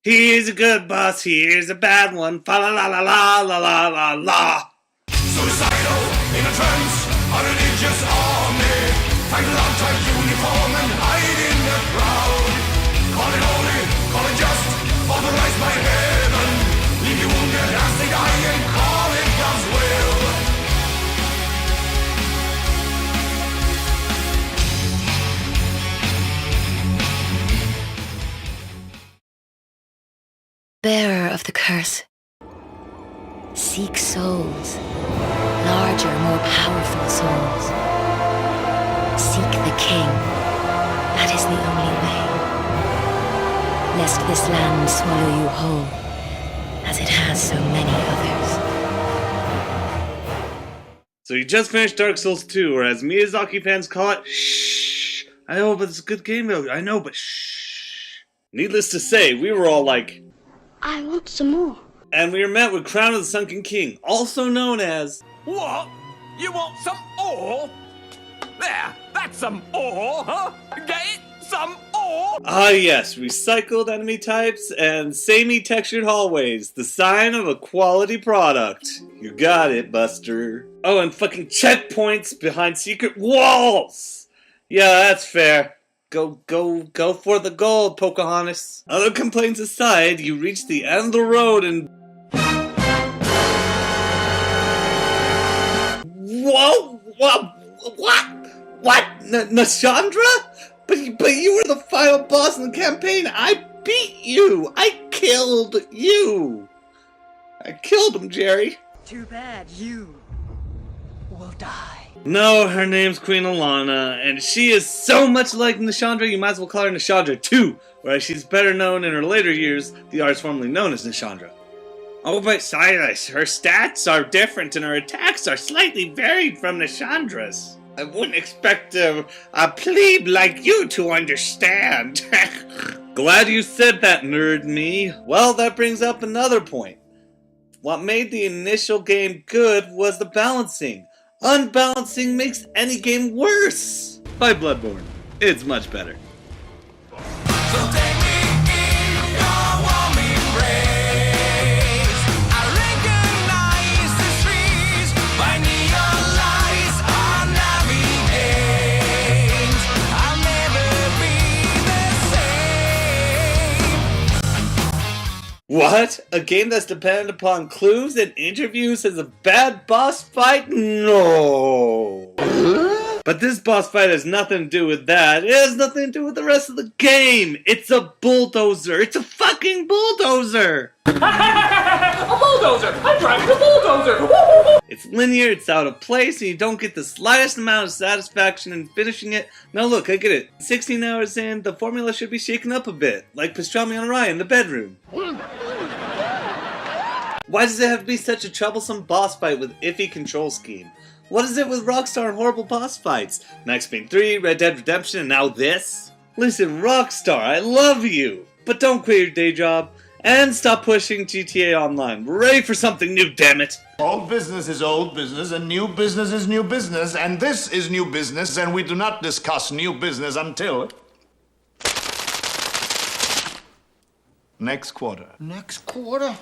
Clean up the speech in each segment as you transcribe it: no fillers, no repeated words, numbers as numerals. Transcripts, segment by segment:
He's a good boss, here's a bad one. Fa la la la la la la la la. Suicidal in a trance, a religious army. Fight long, tight uniform and hide in the crowd. Call it holy, call it just, authorized by heaven. Leave you wounded as they die and call it God's will. Bearer of the curse, seek souls, larger, more powerful souls. Seek the king, that is the only way, lest this land swallow you whole, as it has so many others. So you just finished Dark Souls 2, or as Miyazaki fans call it, shh. I know, but it's a good game, I know, but shh. Needless to say, we were all like, I want some more. and we were met with Crown of the Sunken King, also known as... What? You want some ore? There, that's some ore, huh? Get it? Some ore? Ah yes, recycled enemy types and samey textured hallways, the sign of a quality product. You got it, Buster. Oh, and fucking checkpoints behind secret walls! Yeah, that's fair. Go for the gold, Pocahontas. Other complaints aside, you reach the end of the road and... Whoa! What? Nashandra? But you were the final boss in the campaign. I beat you. I killed you. I killed him, Jerry. Too bad you will die. No, her name's Queen Alana, and she is so much like Nashandra, you might as well call her Nashandra 2, whereas she's better known in her later years, the arts formerly known as Nashandra. Oh, but Silas, her stats are different and her attacks are slightly varied from Nashandra's. I wouldn't expect a plebe like you to understand. Glad you said that, nerd me. Well, that brings up another point. What made the initial game good was the balancing. Unbalancing makes any game worse. By Bloodborne, it's much better. So take me in your warm embrace. I recognize the streets by neon lights on navigate. I'll never be the same. What? A game that's dependent upon clues and interviews as a bad boss fight? No. But this boss fight has nothing to do with that. It has nothing to do with the rest of the game. It's a bulldozer. It's a fucking bulldozer. A bulldozer! I'm driving a bulldozer! It's linear, it's out of place, and you don't get the slightest amount of satisfaction in finishing it. Now look, I get it. 16 hours in, the formula should be shaken up a bit, like pastrami on rye in the bedroom. Why does it have to be such a troublesome boss fight with iffy control scheme? What is it with Rockstar and horrible boss fights? Max Payne 3, Red Dead Redemption, and now this? Listen, Rockstar, I love you, but don't quit your day job. And stop pushing GTA Online. We're ready for something new, dammit! Old business is old business, and new business is new business, and this is new business, and we do not discuss new business until... next quarter. Next quarter?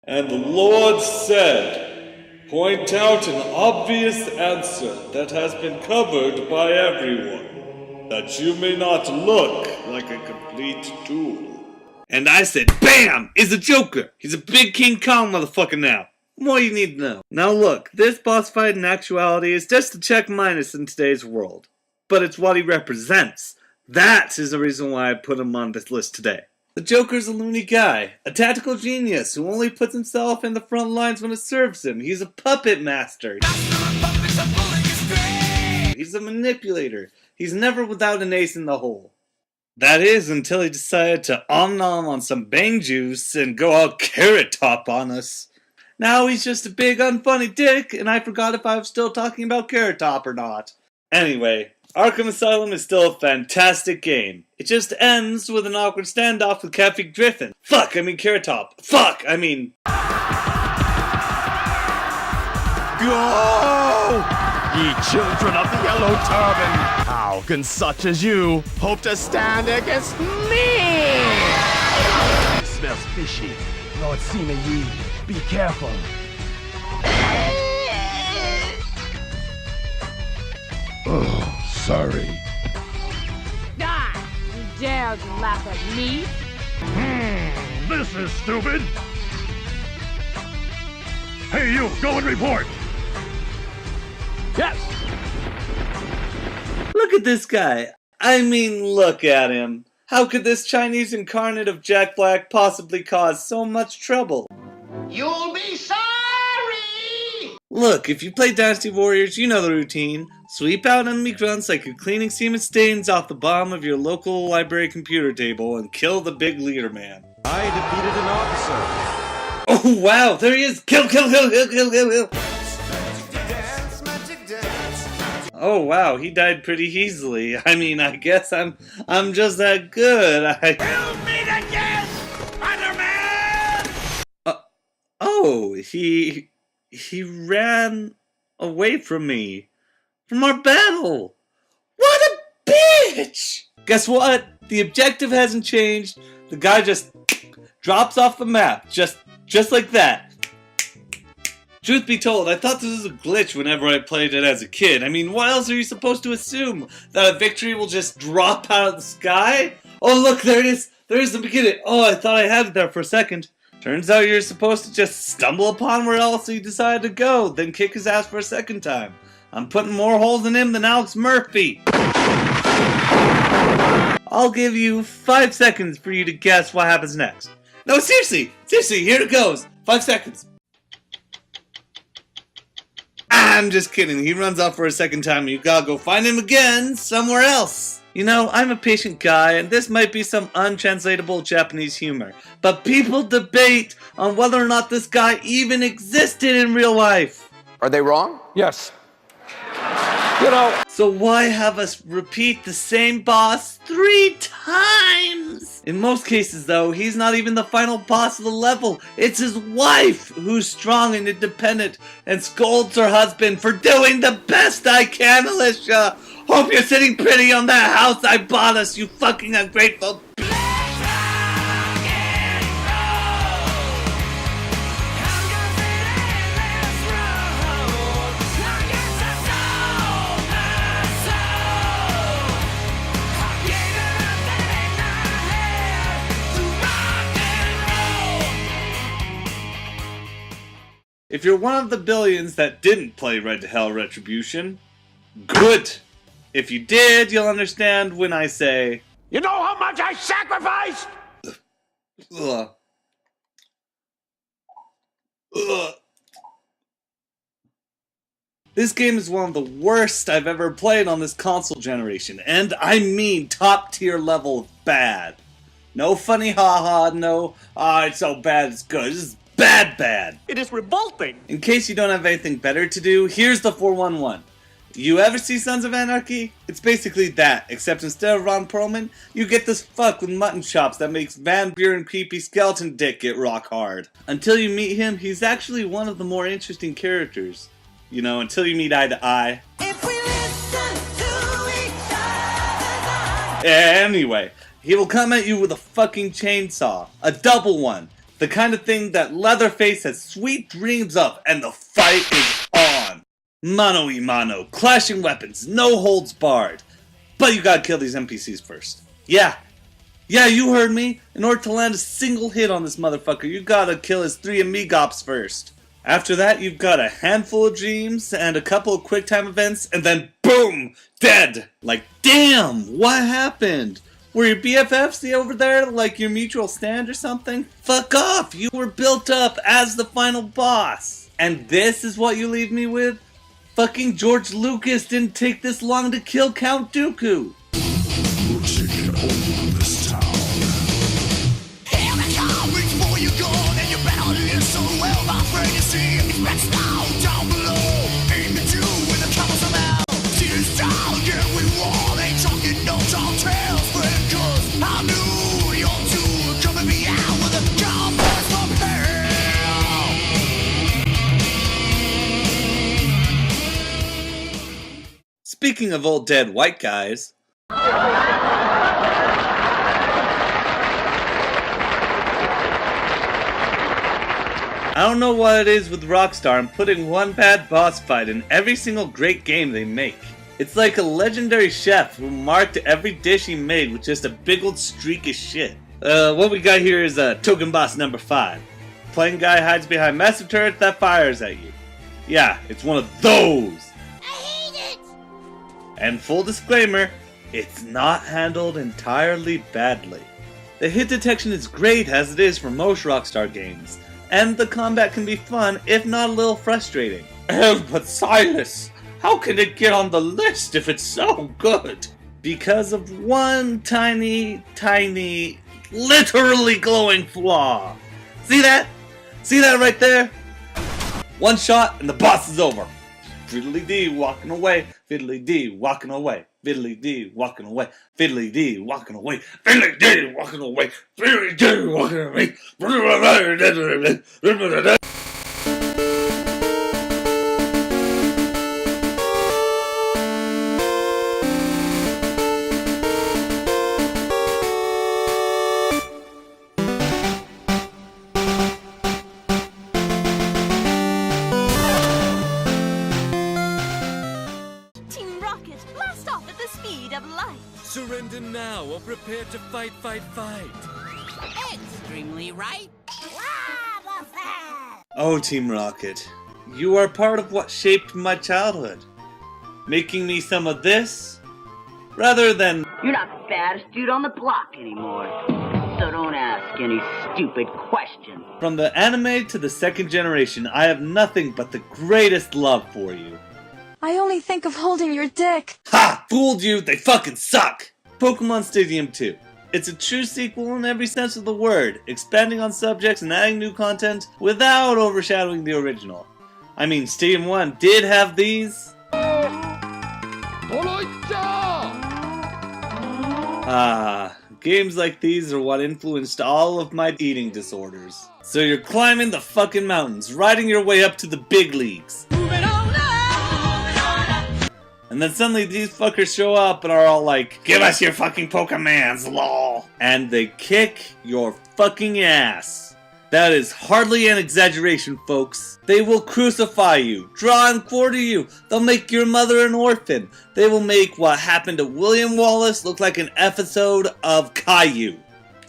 And the Lord said, point out an obvious answer that has been covered by everyone, that you may not look like a complete tool. And I said, BAM! Is a Joker! He's a big King Kong motherfucker now. More you need to know. Now look, this boss fight in actuality is just a check minus in today's world. But it's what he represents. That is the reason why I put him on this list today. The Joker's a loony guy, a tactical genius who only puts himself in the front lines when it serves him. He's a puppet master. He's a manipulator. He's never without an ace in the hole. That is, until he decided to nom on some bang juice and go all carrot top on us. Now he's just a big unfunny dick, and I forgot if I was still talking about Carrot Top or not. Anyway, Arkham Asylum is still a fantastic game. It just ends with an awkward standoff with Kathy Griffin. Carrot Top. Go! Ye children of the Yellow Turban! How can such as you hope to stand against me? It smells fishy. Lord Sima Yi, be careful. Oh, sorry. Ah, you dare to laugh at me? This is stupid. Hey, you, go and report. Yes! Look at this guy. Look at him. How could this Chinese incarnate of Jack Black possibly cause so much trouble? You'll be sorry! Look, if you play Dynasty Warriors, you know the routine. Sweep out enemy grunts like you're cleaning semen stains off the bottom of your local library computer table and kill the big leader man. I defeated an officer. Oh wow, there he is! Kill! Oh wow, he died pretty easily. I guess I'm just that good. Kill me again, Spider-Man! Oh, he ran away from me. From our battle. What a bitch! Guess what? The objective hasn't changed. The guy just drops off the map. Just like that. Truth be told, I thought this was a glitch whenever I played it as a kid. What else are you supposed to assume? That a victory will just drop out of the sky? Oh look, there it is! There's the beginning! Oh, I thought I had it there for a second. Turns out you're supposed to just stumble upon where else he decided to go, then kick his ass for a second time. I'm putting more holes in him than Alex Murphy. I'll give you 5 seconds for you to guess what happens next. No, seriously, here it goes. 5 seconds. I'm just kidding. He runs off for a second time and you gotta go find him again somewhere else. I'm a patient guy and this might be some untranslatable Japanese humor, but people debate on whether or not this guy even existed in real life. Are they wrong? Yes. So why have us repeat the same boss 3 times? In most cases though, he's not even the final boss of the level. It's his wife who's strong and independent and scolds her husband for doing the best I can, Alicia. Hope you're sitting pretty on that house I bought us, you fucking ungrateful bitch. If you're one of the billions that didn't play Red to Hell Retribution, good! If you did, you'll understand when I say, You know how much I sacrificed? ugh. Ugh. This game is one of the worst I've ever played on this console generation, and I mean top tier level of bad. No funny haha, no, it's so bad it's good. This is bad. It is revolting. In case you don't have anything better to do, here's the 411. You ever see Sons of Anarchy? It's basically that, except instead of Ron Perlman, you get this fuck with mutton chops that makes Van Buren creepy skeleton dick get rock hard. Until you meet him, he's actually one of the more interesting characters. Until you meet eye to eye. If we listen to each other. Anyway, he will come at you with a fucking chainsaw. A double one. The kind of thing that Leatherface has sweet dreams of, and the fight is on. Mano y mano, clashing weapons, no holds barred. But you gotta kill these NPCs first. Yeah, you heard me. In order to land a single hit on this motherfucker, you gotta kill his 3 amigops first. After that, you've got a handful of dreams and a couple of quick time events, and then boom, dead. Like, damn, what happened? Were your BFFs over there like your mutual stand or something? Fuck off! You were built up as the final boss. And this is what you leave me with? Fucking George Lucas didn't take this long to kill Count Dooku. What's now down below? Aim at you with a troublesome out. See this town, yeah, we war. Ain't talking no tall tales, friend, 'cause I knew you're two coming me out with a compass from hell. Speaking of old dead white guys, I don't know what it is with Rockstar and putting one bad boss fight in every single great game they make. It's like a legendary chef who marked every dish he made with just a big old streak of shit. What we got here is Token Boss number 5. Plain guy hides behind massive turrets that fires at you. Yeah, it's one of those! I hate it! And full disclaimer, it's not handled entirely badly. The hit detection is great as it is for most Rockstar games, and the combat can be fun, if not a little frustrating. But Silas, how can it get on the list if it's so good? Because of one tiny, literally glowing flaw. See that? See that right there? One shot and the boss is over. Fiddly-dee walking away, fiddly-dee walking away, fiddly-dee walking away, fiddly-dee walking away, fiddly-dee walking away, fiddly-dee walking away, fiddly-dee. Team Rocket, blast off at the speed of light. Surrender now or prepare to fight. Extremely right. Oh, Team Rocket, you are part of what shaped my childhood, making me some of this, rather than You're not the baddest dude on the block anymore. So don't ask any stupid questions. from the anime to the second generation. I have nothing but the greatest love for you. I only think of holding your dick. Ha! Fooled you, they fucking suck! Pokemon Stadium 2. It's a true sequel in every sense of the word, expanding on subjects and adding new content without overshadowing the original. I mean, Stadium 1 did have these. Games like these are what influenced all of my eating disorders. So you're climbing the fucking mountains, riding your way up to the big leagues. And then suddenly these fuckers show up and are all like, give us your fucking Pokemons, lol. And they kick your fucking ass. That is hardly an exaggeration, folks. They will crucify you, draw and quarter you. They'll make your mother an orphan. They will make what happened to William Wallace look like an episode of Caillou.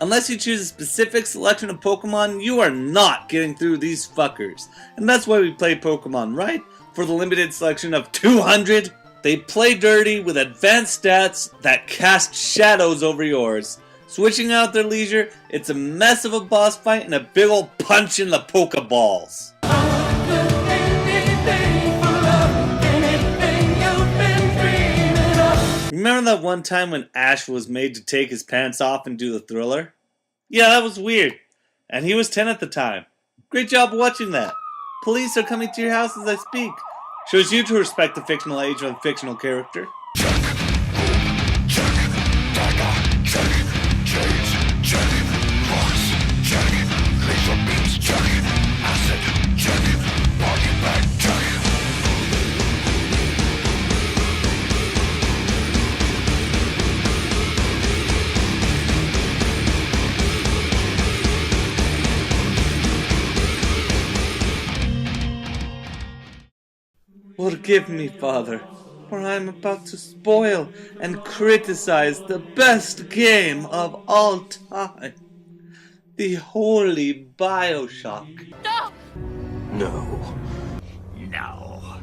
Unless you choose a specific selection of Pokemon, you are not getting through these fuckers. And that's why we play Pokemon, right? For the limited selection of 200? They play dirty with advanced stats that cast shadows over yours. Switching out their leisure, it's a mess of a boss fight and a big ol' punch in the Pokeballs. Remember that one time when Ash was made to take his pants off and do the Thriller? Yeah, that was weird. And he was 10 at the time. Great job watching that. Police are coming to your house as I speak. Shows you to respect the fictional age of a fictional character. Forgive me, Father, for I am about to spoil and criticize the best game of all time. The holy BioShock. No! No. No.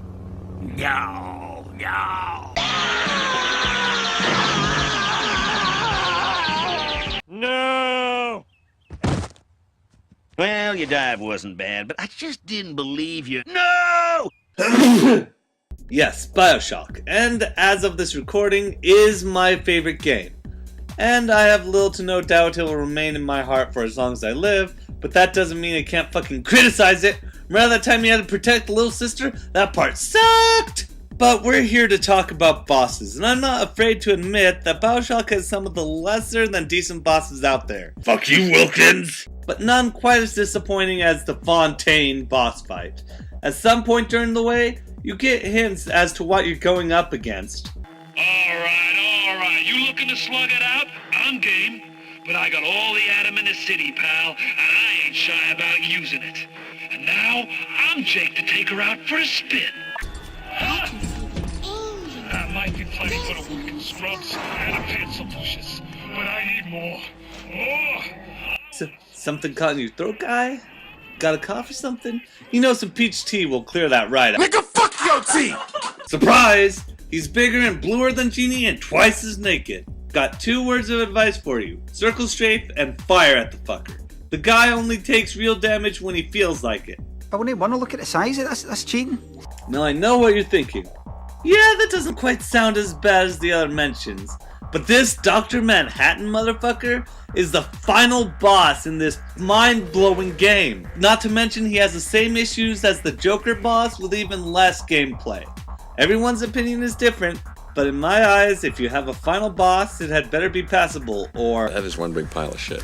No. No. No! Well, your dive wasn't bad, but I just didn't believe you. No! Yes, BioShock, and as of this recording, is my favorite game. And I have little to no doubt it will remain in my heart for as long as I live, But that doesn't mean I can't fucking criticize it. Remember that time you had to protect the little sister? That part sucked! But we're here to talk about bosses, and I'm not afraid to admit that BioShock has some of the lesser than decent bosses out there. Fuck you, Wilkins! But none quite as disappointing as the Fontaine boss fight. At some point during the way, you get hints as to what you're going up against. Alright, you looking to slug it out? I'm game. But I got all the atom in the city, pal, and I ain't shy about using it. And now, I'm Jake to take her out for a spin. That might be plenty for the working scrubs and a bit delicious, but I need more. Something caught in your throat, guy? Got a cough or something? You know some peach tea will clear that right up. Nigga, fuck your tea! Surprise! He's bigger and bluer than Genie and twice as naked. Got 2 words of advice for you. Circle strafe and fire at the fucker. The guy only takes real damage when he feels like it. I wouldn't want to look at the size of this. That's cheating. Now I know what you're thinking. Yeah, that doesn't quite sound as bad as the other mentions. But this Dr. Manhattan motherfucker is the final boss in this mind-blowing game. Not to mention he has the same issues as the Joker boss with even less gameplay. Everyone's opinion is different, but in my eyes, if you have a final boss, it had better be passable, or... That is one big pile of shit.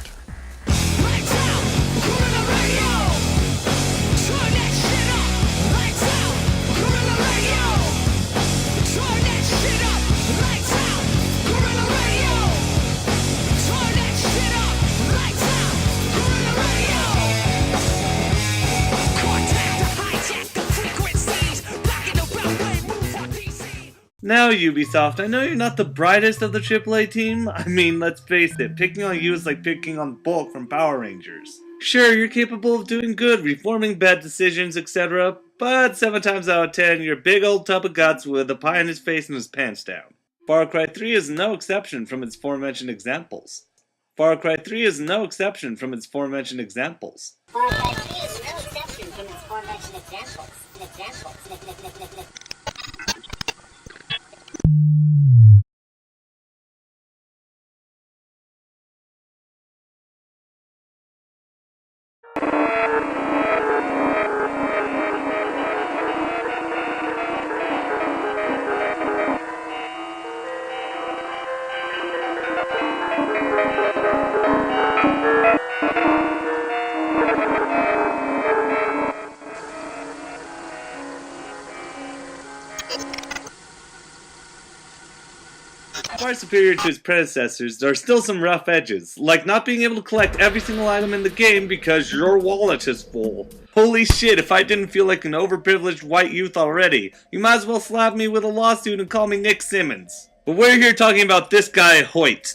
Now, Ubisoft, I know you're not the brightest of the AAA team. I mean, let's face it, picking on you is like picking on Bulk from Power Rangers. Sure, you're capable of doing good, reforming bad decisions, etc., but 7 times out of 10, you're a big old tub of guts with a pie in his face and his pants down. Far Cry 3 is no exception from its aforementioned examples. Far Cry 3 is no exception from its aforementioned examples. Far Cry 3 is no exception from its aforementioned examples. Far superior to his predecessors, there are still some rough edges, like not being able to collect every single item in the game because your wallet is full. Holy shit, if I didn't feel like an overprivileged white youth already, you might as well slap me with a lawsuit and call me Nick Simmons. But we're here talking about this guy, Hoyt.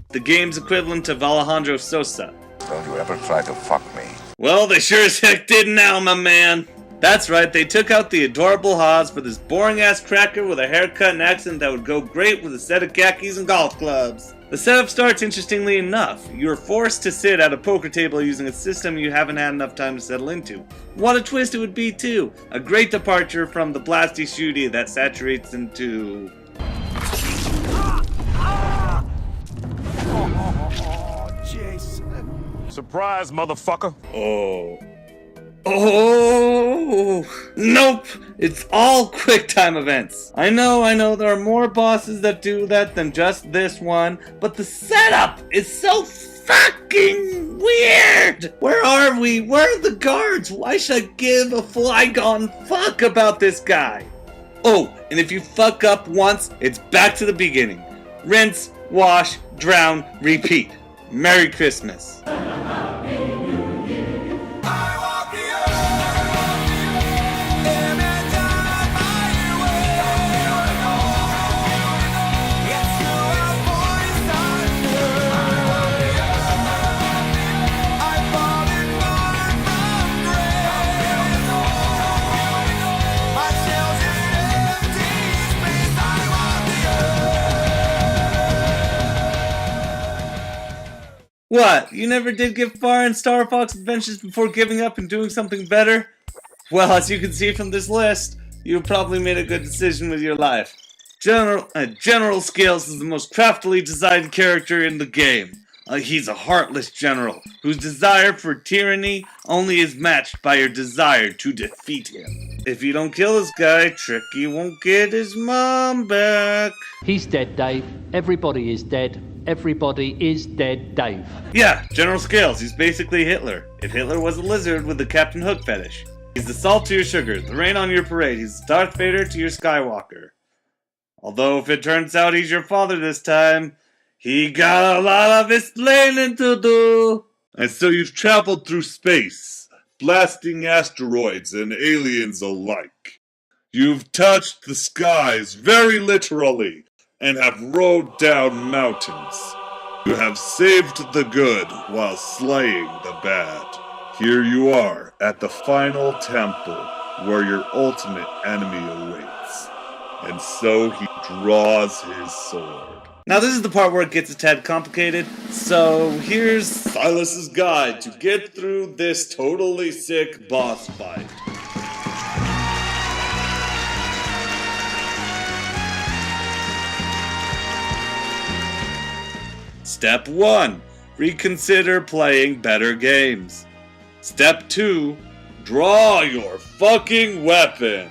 The game's equivalent of Alejandro Sosa. Don't you ever try to fuck me. Well, they sure as heck did now, my man. That's right, they took out the adorable Haas for this boring-ass cracker with a haircut and accent that would go great with a set of khakis and golf clubs. The setup starts interestingly enough. You're forced to sit at a poker table using a system you haven't had enough time to settle into. What a twist it would be, too. A great departure from the blasty shooty that saturates into... Jason. Surprise, motherfucker. Oh, nope! It's all QuickTime events. I know, there are more bosses that do that than just this one, but the setup is so fucking weird! Where are we? Where are the guards? Why should I give a flygon fuck about this guy? Oh, and if you fuck up once, it's back to the beginning. Rinse, wash, drown, repeat. Merry Christmas. What, you never did get far in Star Fox Adventures before giving up and doing something better? Well, as you can see from this list, you probably made a good decision with your life. General Scales is the most craftily designed character in the game. He's a heartless general whose desire for tyranny only is matched by your desire to defeat him. If you don't kill this guy, Tricky won't get his mom back. He's dead, Dave. Everybody is dead. Everybody is dead, Dave. Yeah, General Scales. He's basically Hitler. If Hitler was a lizard with the Captain Hook fetish. He's the salt to your sugar, the rain on your parade. He's Darth Vader to your Skywalker. Although if it turns out he's your father this time, he got a lot of explaining to do. And so you've traveled through space, blasting asteroids and aliens alike. You've touched the skies very literally and have rode down mountains. You have saved the good while slaying the bad. Here you are at the final temple where your ultimate enemy awaits. And so he draws his sword. Now this is the part where it gets a tad complicated, so here's Silas's guide to get through this totally sick boss fight. Step 1. Reconsider playing better games. Step 2. Draw your fucking weapon.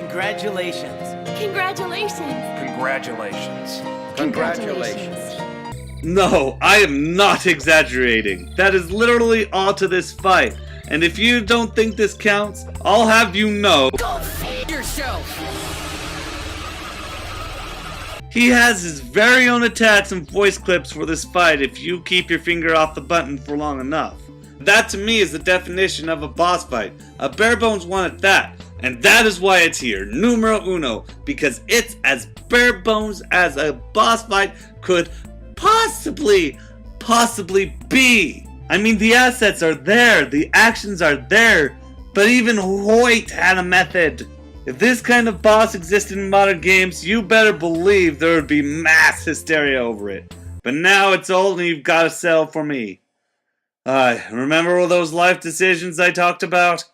Congratulations. Congratulations. Congratulations. Congratulations. No, I am not exaggerating. That is literally all to this fight. And if you don't think this counts, I'll have you know. Go f*** yourself. He has his very own attacks and voice clips for this fight if you keep your finger off the button for long enough. That to me is the definition of a boss fight. A bare bones one at that. And that is why it's here, numero uno, because it's as bare bones as a boss fight could possibly be. I mean, the assets are there, the actions are there, but even Hoyt had a method. If this kind of boss existed in modern games, you better believe there would be mass hysteria over it. But now it's old and you've got to settle for me. Remember all those life decisions I talked about?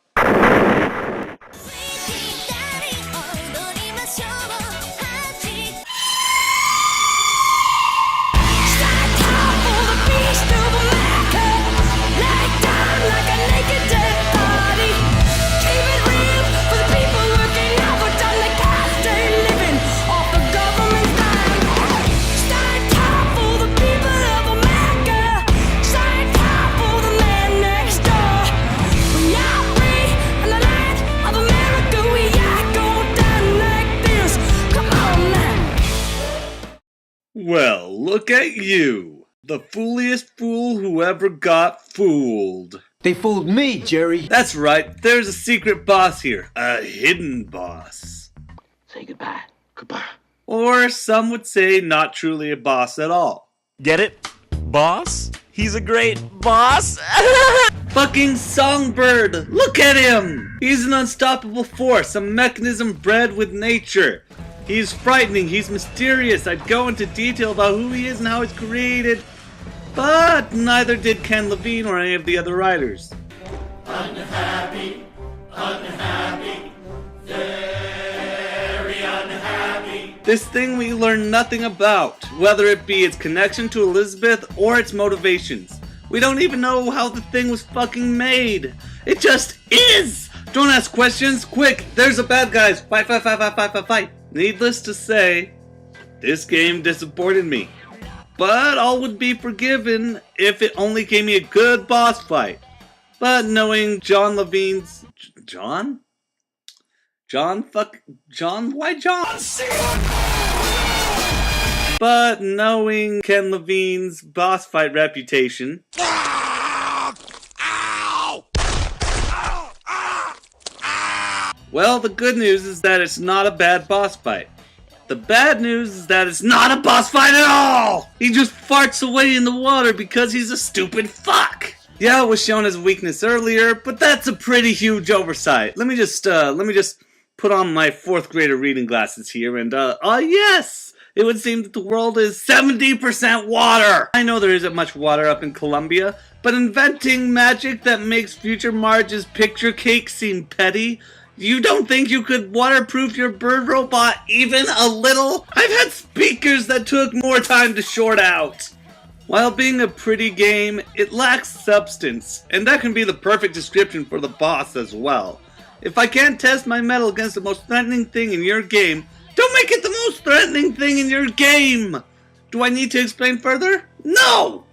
Well, look at you. The fooliest fool who ever got fooled. They fooled me, Jerry. That's right, there's a secret boss here. A hidden boss. Say goodbye. Goodbye. Or some would say not truly a boss at all. Get it? Boss? He's a great boss? Fucking Songbird! Look at him! He's an unstoppable force, a mechanism bred with nature. He's frightening, he's mysterious. I'd go into detail about who he is and how he's created, but neither did Ken Levine or any of the other writers. Unhappy, very unhappy. This thing we learn nothing about, whether it be its connection to Elizabeth or its motivations. We don't even know how the thing was fucking made. It just is! Don't ask questions, quick, there's a bad guys, fight. Needless to say, this game disappointed me. But all would be forgiven if it only gave me a good boss fight. But knowing John Levine's... John? Why John? But knowing Ken Levine's boss fight reputation... Well, the good news is that it's not a bad boss fight. The bad news is that it's not a boss fight at all! He just farts away in the water because he's a stupid fuck! Yeah, it was shown as a weakness earlier, but that's a pretty huge oversight. Let me just put on my 4th grader reading glasses here and, yes! It would seem that the world is 70% water! I know there isn't much water up in Colombia, but inventing magic that makes future Marge's picture cake seem petty... You don't think you could waterproof your bird robot even a little? I've had speakers that took more time to short out. While being a pretty game, it lacks substance, and that can be the perfect description for the boss as well. If I can't test my metal against the most threatening thing in your game, don't make it the most threatening thing in your game! Do I need to explain further? No!